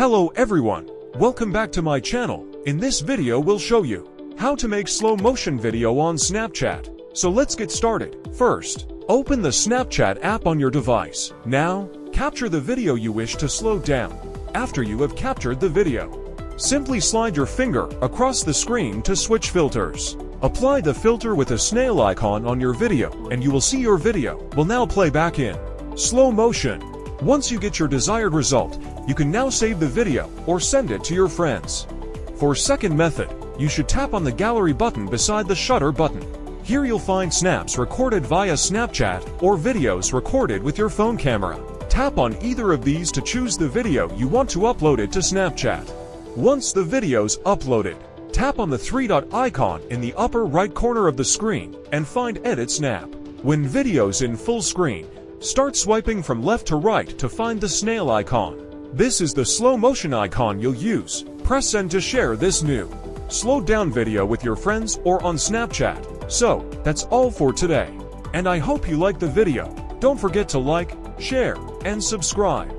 Hello everyone, welcome back to my channel. In this video we'll show you how to make slow motion video on Snapchat. So let's get started. First, open the Snapchat app on your device. Now, capture the video you wish to slow down. After you have captured the video, simply slide your finger across the screen to switch filters. Apply the filter with a snail icon on your video and you will see your video will now play back in slow motion. Once you get your desired result, you can now save the video or send it to your friends. For second method, you should tap on the gallery button beside the shutter button. Here you'll find snaps recorded via Snapchat or videos recorded with your phone camera. Tap on either of these to choose the video you want to upload it to Snapchat. Once the video's uploaded, tap on the three-dot icon in the upper right corner of the screen and find Edit Snap. When video's in full screen, start swiping from left to right to find the snail icon. This is the slow motion icon you'll use. Press send to share this new slowed down video with your friends or on Snapchat. So, that's all for today. And I hope you liked the video. Don't forget to like, share, and subscribe.